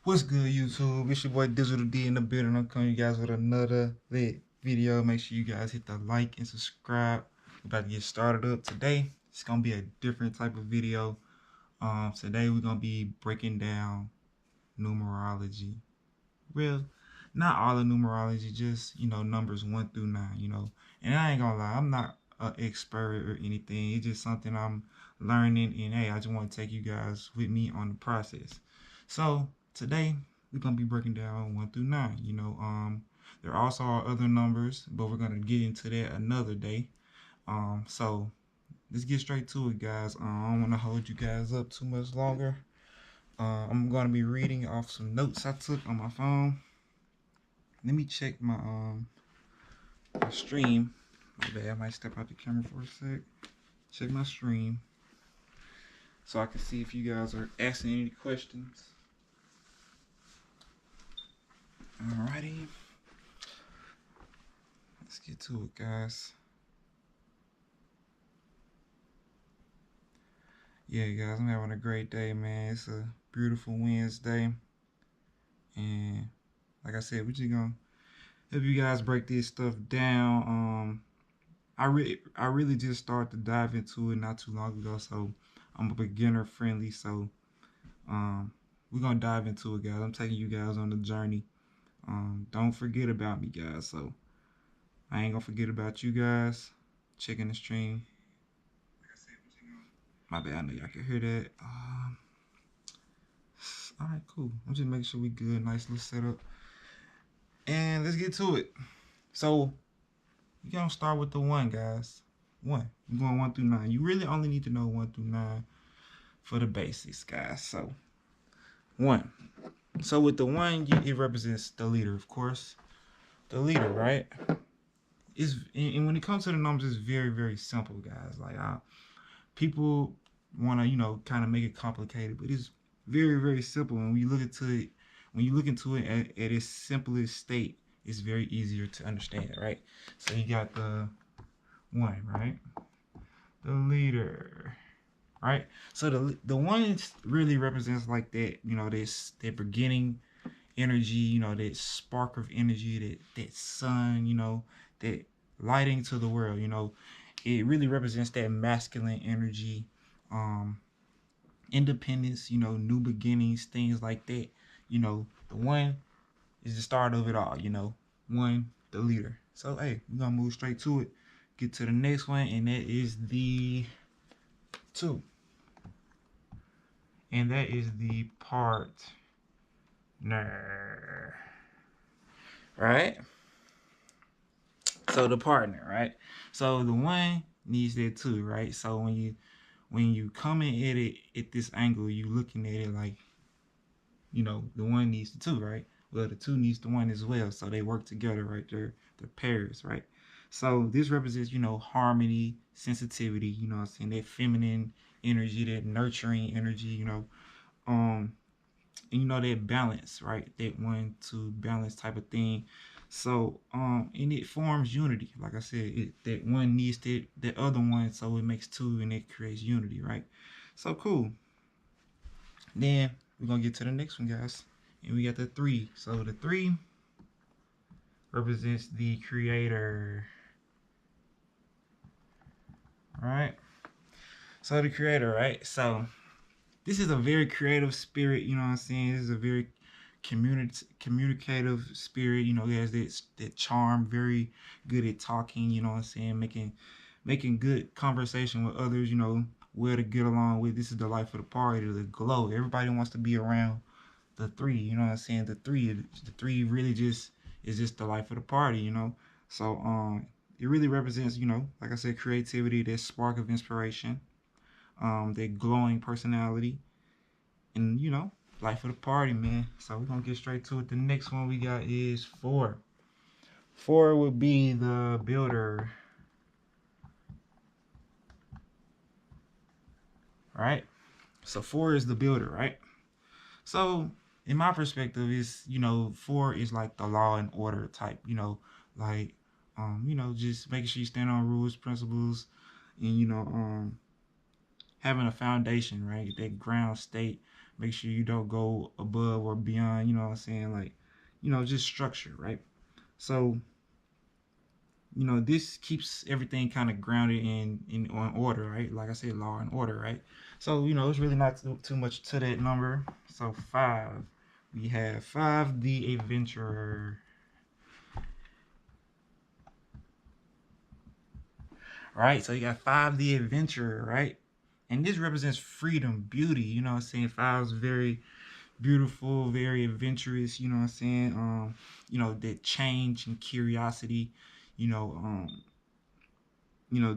What's good, YouTube? It's your boy Digital D in the building. I'm coming you guys with another lit video. Make sure you guys hit the like and subscribe. We're about to get started up today. It's gonna be a different type of video. Today we're gonna be breaking down numerology. Real, not all of numerology, just numbers 1 through 9. And I ain't gonna lie, I'm not an expert or anything. It's just something I'm learning, and hey, I just want to take you guys with me on the process. So today we're gonna be breaking down 1 through 9. There also are other numbers, but we're gonna get into that another day. So let's get straight to it, guys. I don't want to hold you guys up too much longer. I'm gonna be reading off some notes I took on my phone. Let me check my stream. My bad, I might step out the camera for a sec. Check my stream so I can see if you guys are asking any questions. Alrighty. Let's get to it, guys. Yeah, guys, I'm having a great day, man. It's a beautiful Wednesday. And like I said, we're just gonna help you guys break this stuff down. I really just started to dive into it not too long ago, so I'm a beginner friendly. So we're gonna dive into it, guys. I'm taking you guys on the journey. Don't forget about me, guys. So I ain't gonna forget about you guys. Checking the stream. My bad, I know y'all can hear that. All right, cool. I'm just making sure we good. Nice little setup. And let's get to it. So we're gonna start with the 1, guys. 1. We're going 1 through 9. You really only need to know 1 through 9 for the basics, guys. So 1. So with the 1, it represents the leader, of course. The leader, right? And when it comes to the numbers, it's very, very simple, guys. Like people want to, kind of make it complicated, but it's very, very simple. And when you look into it at its simplest state, it's very easier to understand, right? So you got the 1, right? The leader, right? So the 1 really represents like that, that beginning energy, that spark of energy, that sun, that lighting to the world. It really represents that masculine energy, independence, new beginnings, things like that. The 1 is the start of it all. 1, the leader. So hey, we're gonna move straight to it, get to the next one, and that is the 2, and that is the partner, right? So the partner, right? So the 1 needs that 2, right? So when you coming at it at this angle, you looking at it like, the 1 needs the 2, right? Well, the 2 needs the 1 as well, so they work together, right? They're pairs, right? So this represents, harmony, sensitivity, what I'm saying, that feminine energy, that nurturing energy, and that balance, right? That 1-2 balance type of thing. So and it forms unity. Like I said, that 1 needs that other 1, so it makes 2, and it creates unity, right? So cool. Then we're gonna get to the next one, guys, and we got the 3. So the 3 represents the creator, right? So the creator, right? So this is a very creative spirit, you know what I'm saying? This is a very communicative spirit, he has that charm, very good at talking, you know what I'm saying, making good conversation with others, where to get along with. This is the life of the party, the glow. Everybody wants to be around the 3, you know what I'm saying? The three really just is just the life of the party, So it really represents, like I said, creativity, that spark of inspiration, that glowing personality, and life of the party, man. So we're gonna get straight to it. The next one we got is 4. 4 would be the builder, right? So 4 is the builder, right? So in my perspective, is 4 is like the law and order type, like just making sure you stand on rules, principles, and having a foundation, right? That ground state, Make sure you don't go above or beyond, you know what I'm saying? Like, just structure, right? So, this keeps everything kind of grounded in on order, right? Like I said, law and order, right? So, it's really not too much to that number. So 5, we have 5, the adventurer. Right? So you got 5, the adventurer, right? And this represents freedom, beauty, you know what I'm saying? 5 is very beautiful, very adventurous, you know what I'm saying? That change and curiosity, you know, um,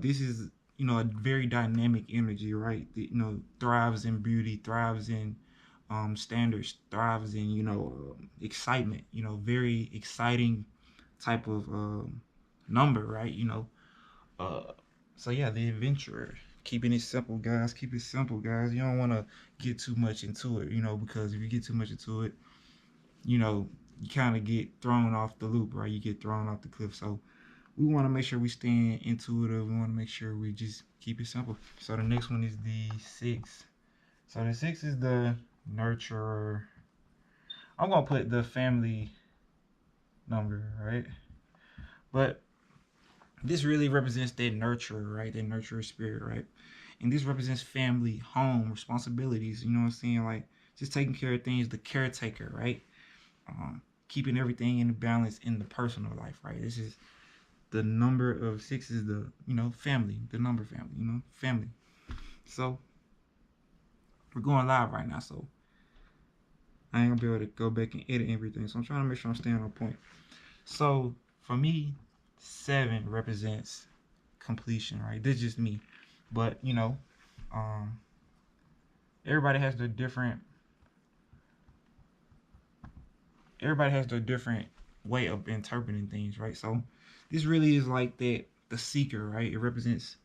this is, a very dynamic energy, right? That, thrives in beauty, thrives in standards, thrives in, excitement, very exciting type of number, right? Uh, so yeah, the adventurer. Keeping it simple, guys. Keep it simple, guys. You don't want to get too much into it, because if you get too much into it, you kind of get thrown off the loop, right? You get thrown off the cliff. So we want to make sure we stay intuitive. We want to make sure we just keep it simple. So the next one is the 6. So the 6 is the nurturer. I'm gonna put the family number, right? But this really represents that nurturer, right? That nurturer spirit, right? And this represents family, home, responsibilities. You know what I'm saying? Like just taking care of things, the caretaker, right? Keeping everything in balance in the personal life, right? This is the number of 6 is the family, the number family, family. So we're going live right now, so I ain't gonna be able to go back and edit everything. So I'm trying to make sure I'm staying on point. So for me, 7 represents completion, right? This is just me, but um, everybody has their different. Everybody has their different way of interpreting things, right? So this really is like the seeker, right? It represents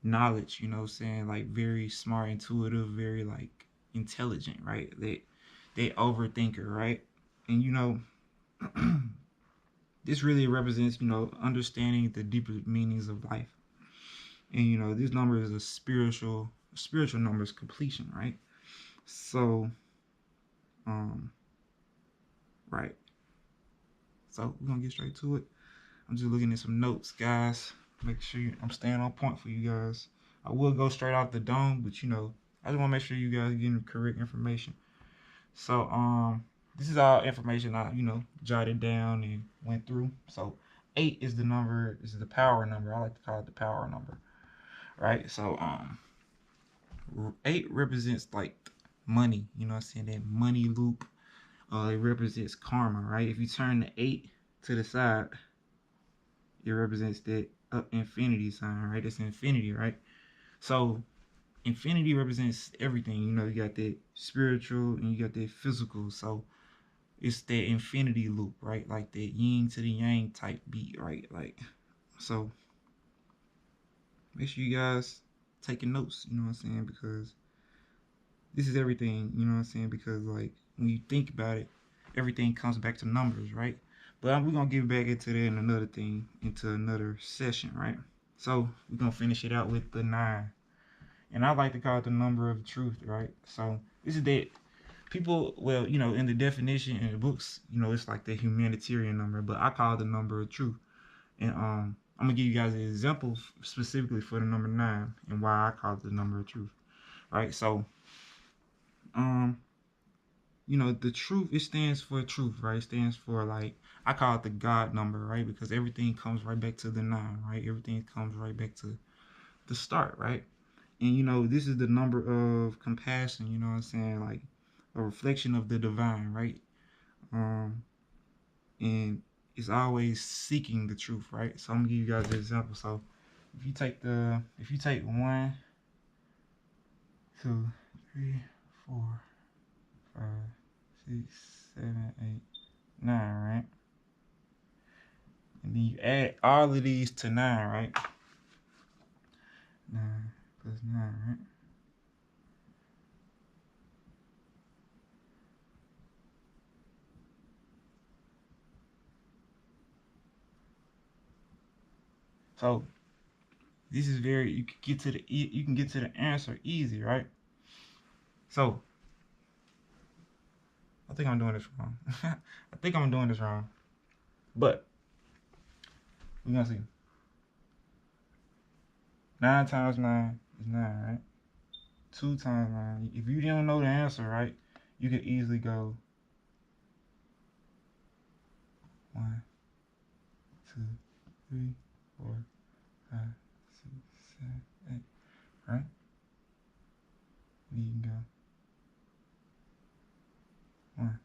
knowledge, you know what I'm saying? Like very smart, intuitive, very like intelligent, right? They overthinker, right? And this really represents, understanding the deeper meanings of life. And this number is a spiritual number is completion, right? So um right. So we're gonna get straight to it. I'm just looking at some notes, guys. Make sure I'm staying on point for you guys. I will go straight off the dome, but I just want to make sure you guys are getting the correct information. So this is all information I jotted down and went through. So 8 is the number. This is the power number. I like to call it the power number, right? So 8 represents like money. You know what I'm saying? That money loop. It represents karma, right? If you turn the 8 to the side, it represents that infinity sign, right? It's infinity, right? So infinity represents everything. You got that spiritual and you got that physical. So it's that infinity loop, right? Like that yin to the yang type beat, right? Like, so make sure you guys taking notes, you know what I'm saying? Because this is everything, you know what I'm saying? Because like when you think about it, everything comes back to numbers, right? But we're gonna get back into that in another thing, into another session, right? So we're gonna finish it out with the 9. And I like to call it the number of truth, right? So this is that people, well, in the definition in the books, it's like the humanitarian number, but I call it the number of truth. And I'm gonna give you guys an example specifically for the number 9 and why I call it the number of truth, right? So, um, the truth, it stands for truth, right? It stands for like I call it the God number, right? Because everything comes right back to the 9, right? Everything comes right back to the start, right? And this is the number of compassion, you know what I'm saying? Like a reflection of the divine, right? Um, and it's always seeking the truth, right? So I'm gonna give you guys an example. So if you take 1, 2, 3, 4, 5, 6, 7, 8, 9, right? And then you add all of these to 9, right? 9 plus 9, right? So this is you can get to the answer easy, right? So I think I'm doing this wrong. I think I'm doing this wrong. But we're gonna see. 9 times 9 is 9, right? 2 times 9. If you don't know the answer, right, you could easily go 1, 2, 3, 4, 5, 6, 7, 8, right? And you can go 1.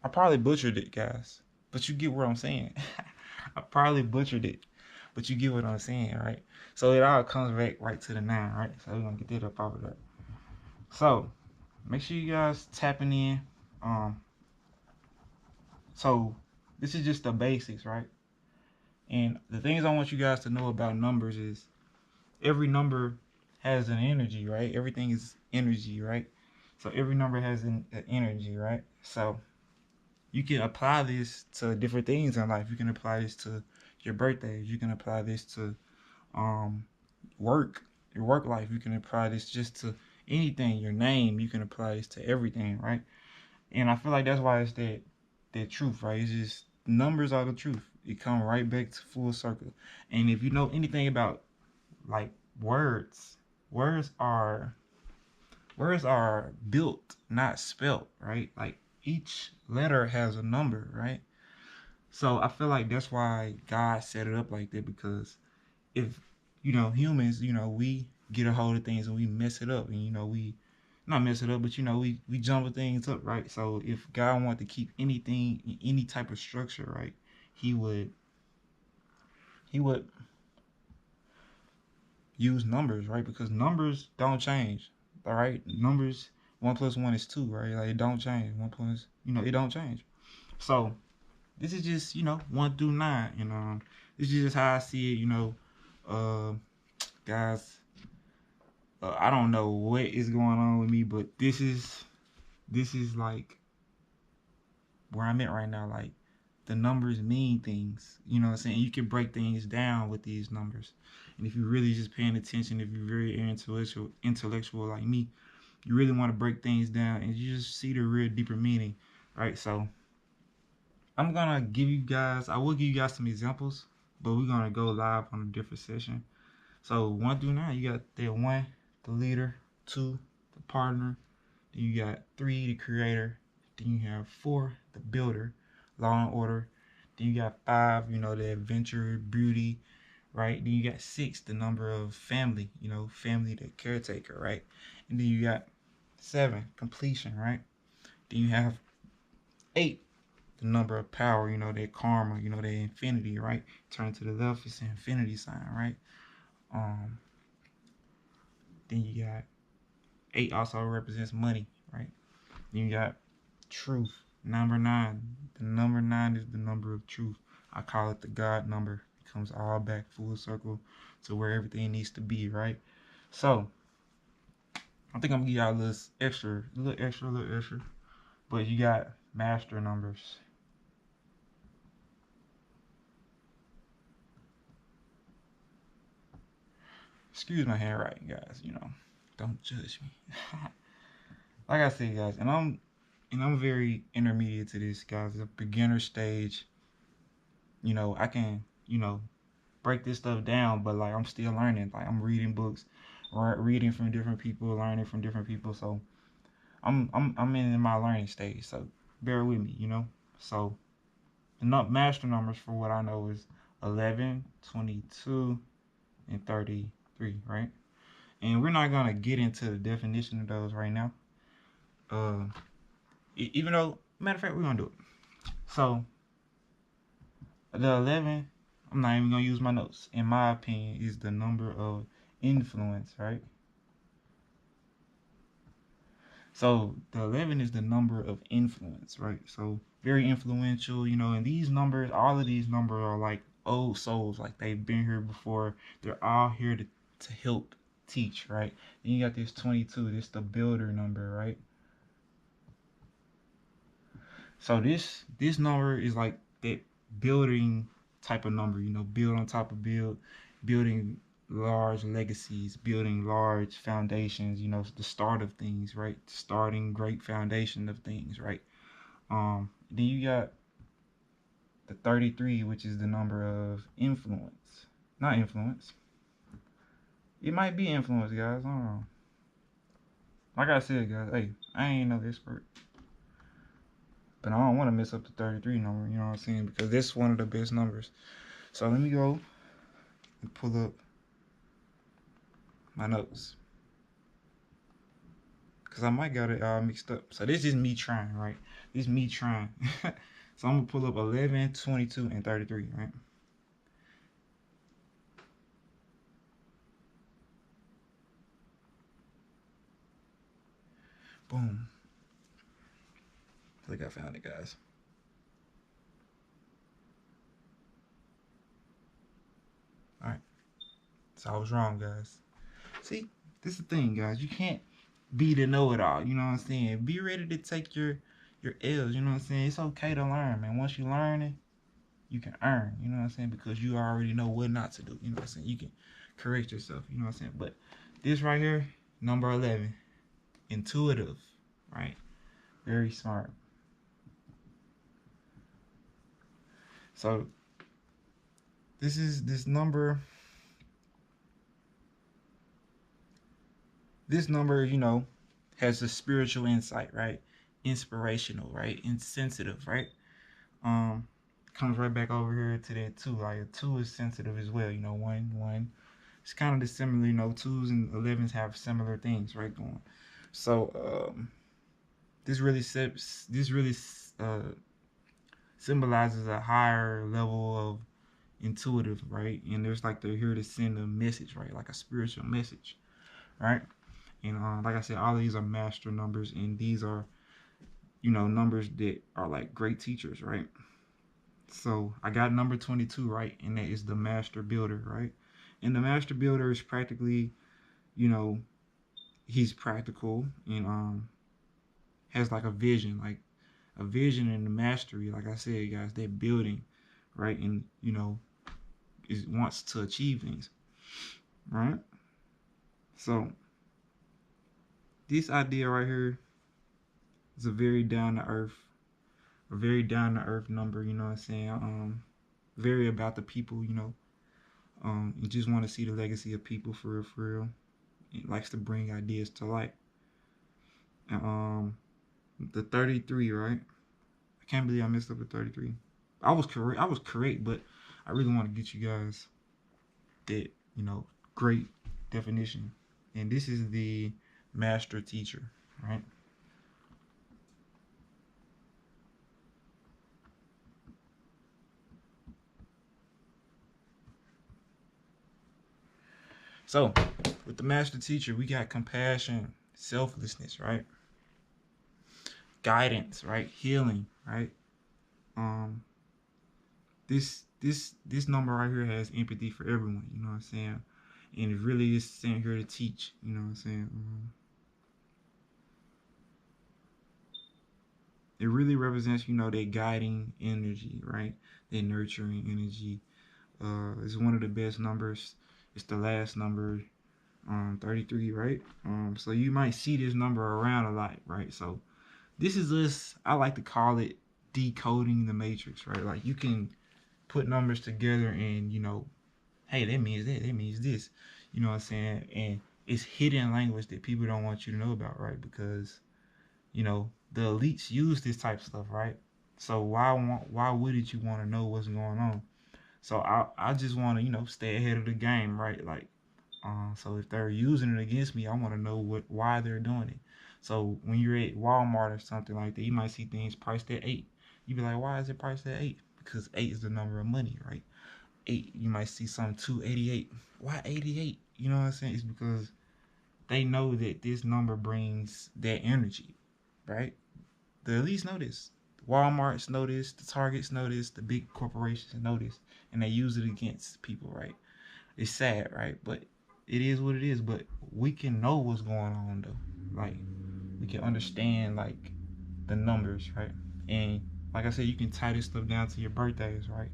I probably butchered it, guys. But you get what I'm saying. I probably butchered it. But you get what I'm saying, right? So it all comes back right to the 9, right? So we're gonna get that up off of that. So make sure you guys tapping in. So this is just the basics, right? And the things I want you guys to know about numbers is every number has an energy, right? Everything is energy, right? So every number has an energy, right? So you can apply this to different things in life. You can apply this to your birthdays. You can apply this to um work, your work life. You can apply this just to anything, your name. You can apply this to everything, right? And I feel like that's why it's that truth, right? It's just numbers are the truth. It come right back to full circle. And if you know anything about like words, words are words are built, not spelt, right? Like each letter has a number, right? So I feel like that's why God set it up like that because if humans, we get a hold of things and we mess it up and we not mess it up, but we jumble things up, right? So if God wanted to keep anything in any type of structure, right, he would use numbers, right? Because numbers don't change. All right. Numbers 1 + 1 is 2, right? Like it don't change. One plus, it don't change. So this is just, 1 through 9. And this is just how I see it, uh guys. I don't know what is going on with me, but this is like where I'm at right now. Like the numbers mean things. You know what I'm saying? You can break things down with these numbers. And if you're really just paying attention, if you're very intellectual like me, you really want to break things down and you just see the real deeper meaning, right? So I will give you guys some examples, but we're gonna go live on a different session. So 1 through 9, you got that 1, the leader, 2, the partner, then you got 3, the creator, then you have 4, the builder, law and order, then you got 5, the adventure, beauty, right? Then you got 6, the number of family, family, the caretaker, right? And then you got 7, completion, right? Then you have 8, the number of power, that karma, that infinity, right? Turn to the left, it's an infinity sign, right? Um, then you got 8 also represents money, right? Then you got truth, number 9. The number 9 is the number of truth. I call it the God number. It comes all back full circle to where everything needs to be, right? So I think I'm gonna give y'all a little extra. But you got master numbers. Excuse my handwriting, guys. Don't judge me. Like I said, guys, and I'm very intermediate to this, guys. The beginner stage. I can, break this stuff down, but like I'm still learning. Like I'm reading books, or reading from different people, learning from different people. So I'm in my learning stage. So bear with me. So the master numbers for what I know is 11, 22, and 33, right? And we're not gonna get into the definition of those right now. Uh, even though, matter of fact, we're gonna do it. So the 11, I'm not even gonna use my notes. In my opinion, is the number of influence, right? So the 11 is the number of influence, right? So very influential, and these numbers, all of these numbers are like old souls, like they've been here before. They're all here to help teach, right? Then you got this 22, this the builder number, right? So this number is like that building type of number, build on top of build, building large legacies, building large foundations, the start of things, right? Starting great foundation of things, right? Then you got the 33, which is the number of influence. Not influence. It might be influence, guys. I don't know. Like I said, guys, hey, I ain't no expert. But I don't want to mess up the 33 number, you know what I'm saying? Because this is one of the best numbers. So let me go and pull up my notes. Because I might got it all mixed up. So this is me trying, right? This is me trying. So I'm going to pull up 11, 22, and 33, right? Boom. I think I found it, guys. Alright. So I was wrong, guys. See, this is the thing, guys. You can't be the know-it-all, you know what I'm saying? Be ready to take your L's, you know what I'm saying? It's okay to learn, man. Once you learn it, you can earn, you know what I'm saying? Because you already know what not to do, you know what I'm saying? You can correct yourself, you know what I'm saying? But this right here, number 11, intuitive, right? Very smart. So this number, has a spiritual insight, right? Inspirational, right? Insensitive, right? Comes right back over here to that two. Like a two is sensitive as well, one. It's kind of the similar, twos and 11s have similar things, right? Going. So this really symbolizes a higher level of intuitive, right? And there's like they're here to send a message, right? Like a spiritual message, right? And like I said, all of these are master numbers, and these are, numbers that are like great teachers, right? So I got number 22 right, and that is the master builder, right? And the master builder is practically, you know, he's practical and has like a vision, and the mastery. Like I said, guys, they're building, right? And is wants to achieve things, right? So this idea right here is a very down to earth number. You know what I'm saying? Very about the people. You just want to see the legacy of people for real, for real. It likes to bring ideas to light. And the 33, right? I can't believe I messed up with 33. I was correct, but I really want to get you guys that, great definition. And this is the master teacher, right? So, with the master teacher, we got compassion, selflessness, right? Guidance, right? Healing, right? Um, this number right here has empathy for everyone. You know what I'm saying? And it really is sent here to teach. You know what I'm saying? It really represents, that guiding energy, right? That nurturing energy. It's one of the best numbers. It's the last number, 33, right? So you might see this number around a lot, right? So this is us. I like to call it decoding the matrix, right? Like you can put numbers together and hey, that means that, that means this. You know what I'm saying? And it's hidden language that people don't want you to know about, right? Because the elites use this type of stuff, right? So why wouldn't you want to know what's going on? So I just want to stay ahead of the game, right? Like, so if they're using it against me, I want to know why they're doing it. So when you're at Walmart or something like that, you might see things priced at 8. You be like, why is it priced at 8? Because 8 is the number of money, right? 8. You might see some 288. Why 88? You know what I'm saying? It's because they know that this number brings that energy, right? The elites know this. The Walmarts know this. The Targets know this. The big corporations know this, and they use it against people, right? It's sad, right? But it is what it is. But we can know what's going on though. Like we can understand like the numbers, right? And like I said, you can tie this stuff down to your birthdays, right?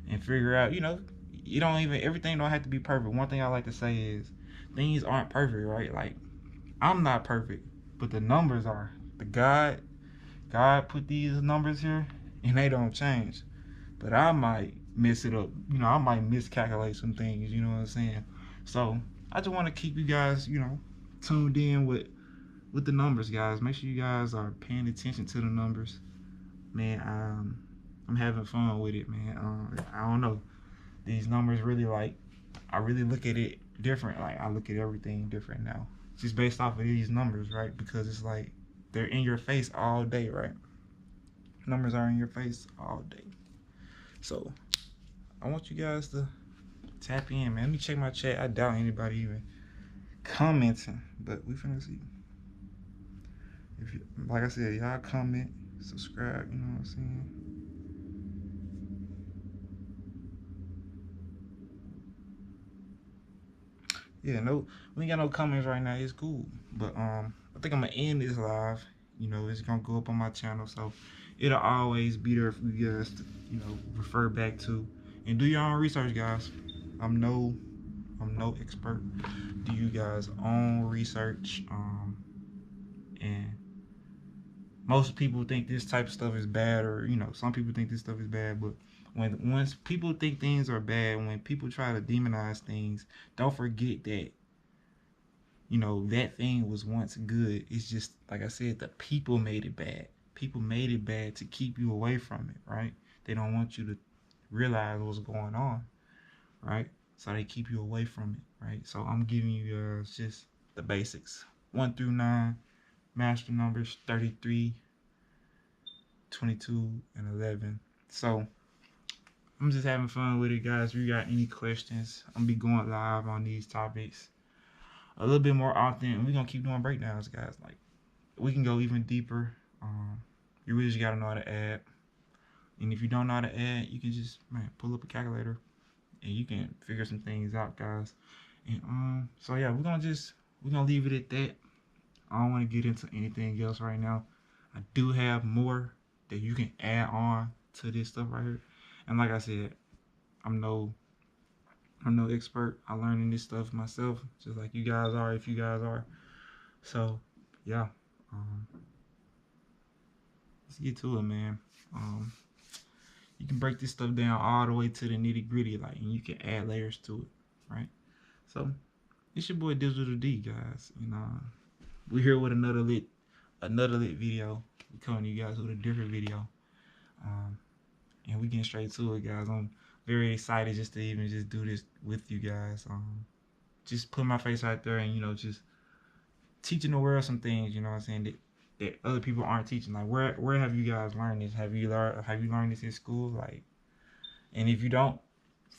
And figure out, you don't even, everything don't have to be perfect. One thing I like to say is things aren't perfect, right? Like, I'm not perfect, but the numbers are. The God put these numbers here, and they don't change. But I might mess it up. I might miscalculate some things. You know what I'm saying? So I just want to keep you guys, tuned in with the numbers, guys. Make sure you guys are paying attention to the numbers, man. I'm having fun with it, man. I don't know. These numbers really I really look at it different. Like I look at everything different now, just based off of these numbers, right? Because it's like they're in your face all day, right? Numbers are in your face all day. So I want you guys to tap in, man. Let me check my chat. I doubt anybody even commenting, but we finna see. If you, like I said, y'all comment, subscribe. You know what I'm saying? Yeah, no, we ain't got no comments right now. It's cool, but I think I'm gonna end this live. It's gonna go up on my channel, so it'll always be there for you guys to, refer back to and do your own research, guys. I'm no expert. Do you guys own research? And most people think this type of stuff is bad, or some people think this stuff is bad, but once people think things are bad, when people try to demonize things, don't forget that that thing was once good. It's just like I said, the people made it bad. People made it bad to keep you away from it, right? They don't want you to realize what's going on, right? So they keep you away from it, right? So I'm giving you just the basics. 1 through 9, master numbers, 33, 22, and 11. So I'm just having fun with it, guys. If you got any questions, I'm gonna be going live on these topics a little bit more often, and we're gonna keep doing breakdowns, guys. Like, we can go even deeper. You really just gotta know how to add, and if you don't know how to add, you can just pull up a calculator and you can figure some things out, guys. And so yeah, we're gonna leave it at that. I don't want to get into anything else right now. I do have more that you can add on to this stuff right here, and like I said, I'm no expert. I'm learning this stuff myself, just like you guys are, if you guys are. So yeah, let's get to it, man. You can break this stuff down all the way to the nitty gritty, like, and you can add layers to it, right? So it's your boy Digital D, guys. We here with another lit video. We coming to you guys with a different video, and we getting straight to it, guys. I'm very excited just to even just do this with you guys. Just put my face out there and just teaching the world some things. You know what I'm saying, that other people aren't teaching. Like, where have you guys learned this? Have you learned this in school? Like, and if you don't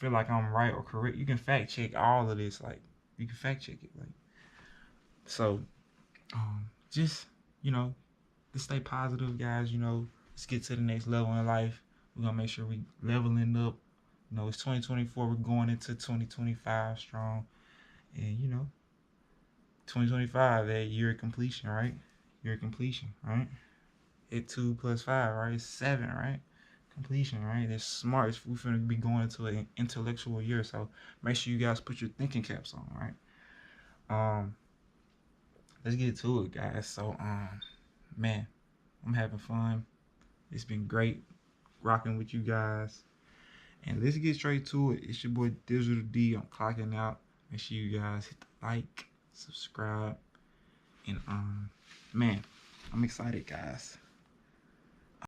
feel like I'm right or correct, you can fact check all of this. Like, you can fact check it. Like, so just to stay positive, guys. Let's get to the next level in life. We're gonna make sure we leveling up. It's 2024. We're going into 2025 strong, and 2025, that year of completion, right? Year of completion, right? Hit 2 plus 5, right? It's 7, right? Completion, right? It's smart. We're gonna be going into an intellectual year, so make sure you guys put your thinking caps on, right? Let's get to it, guys. So, man, I'm having fun. It's been great rocking with you guys. And let's get straight to it. It's your boy Digital D. I'm clocking out. Make sure you guys hit the like, subscribe, and man, I'm excited, guys.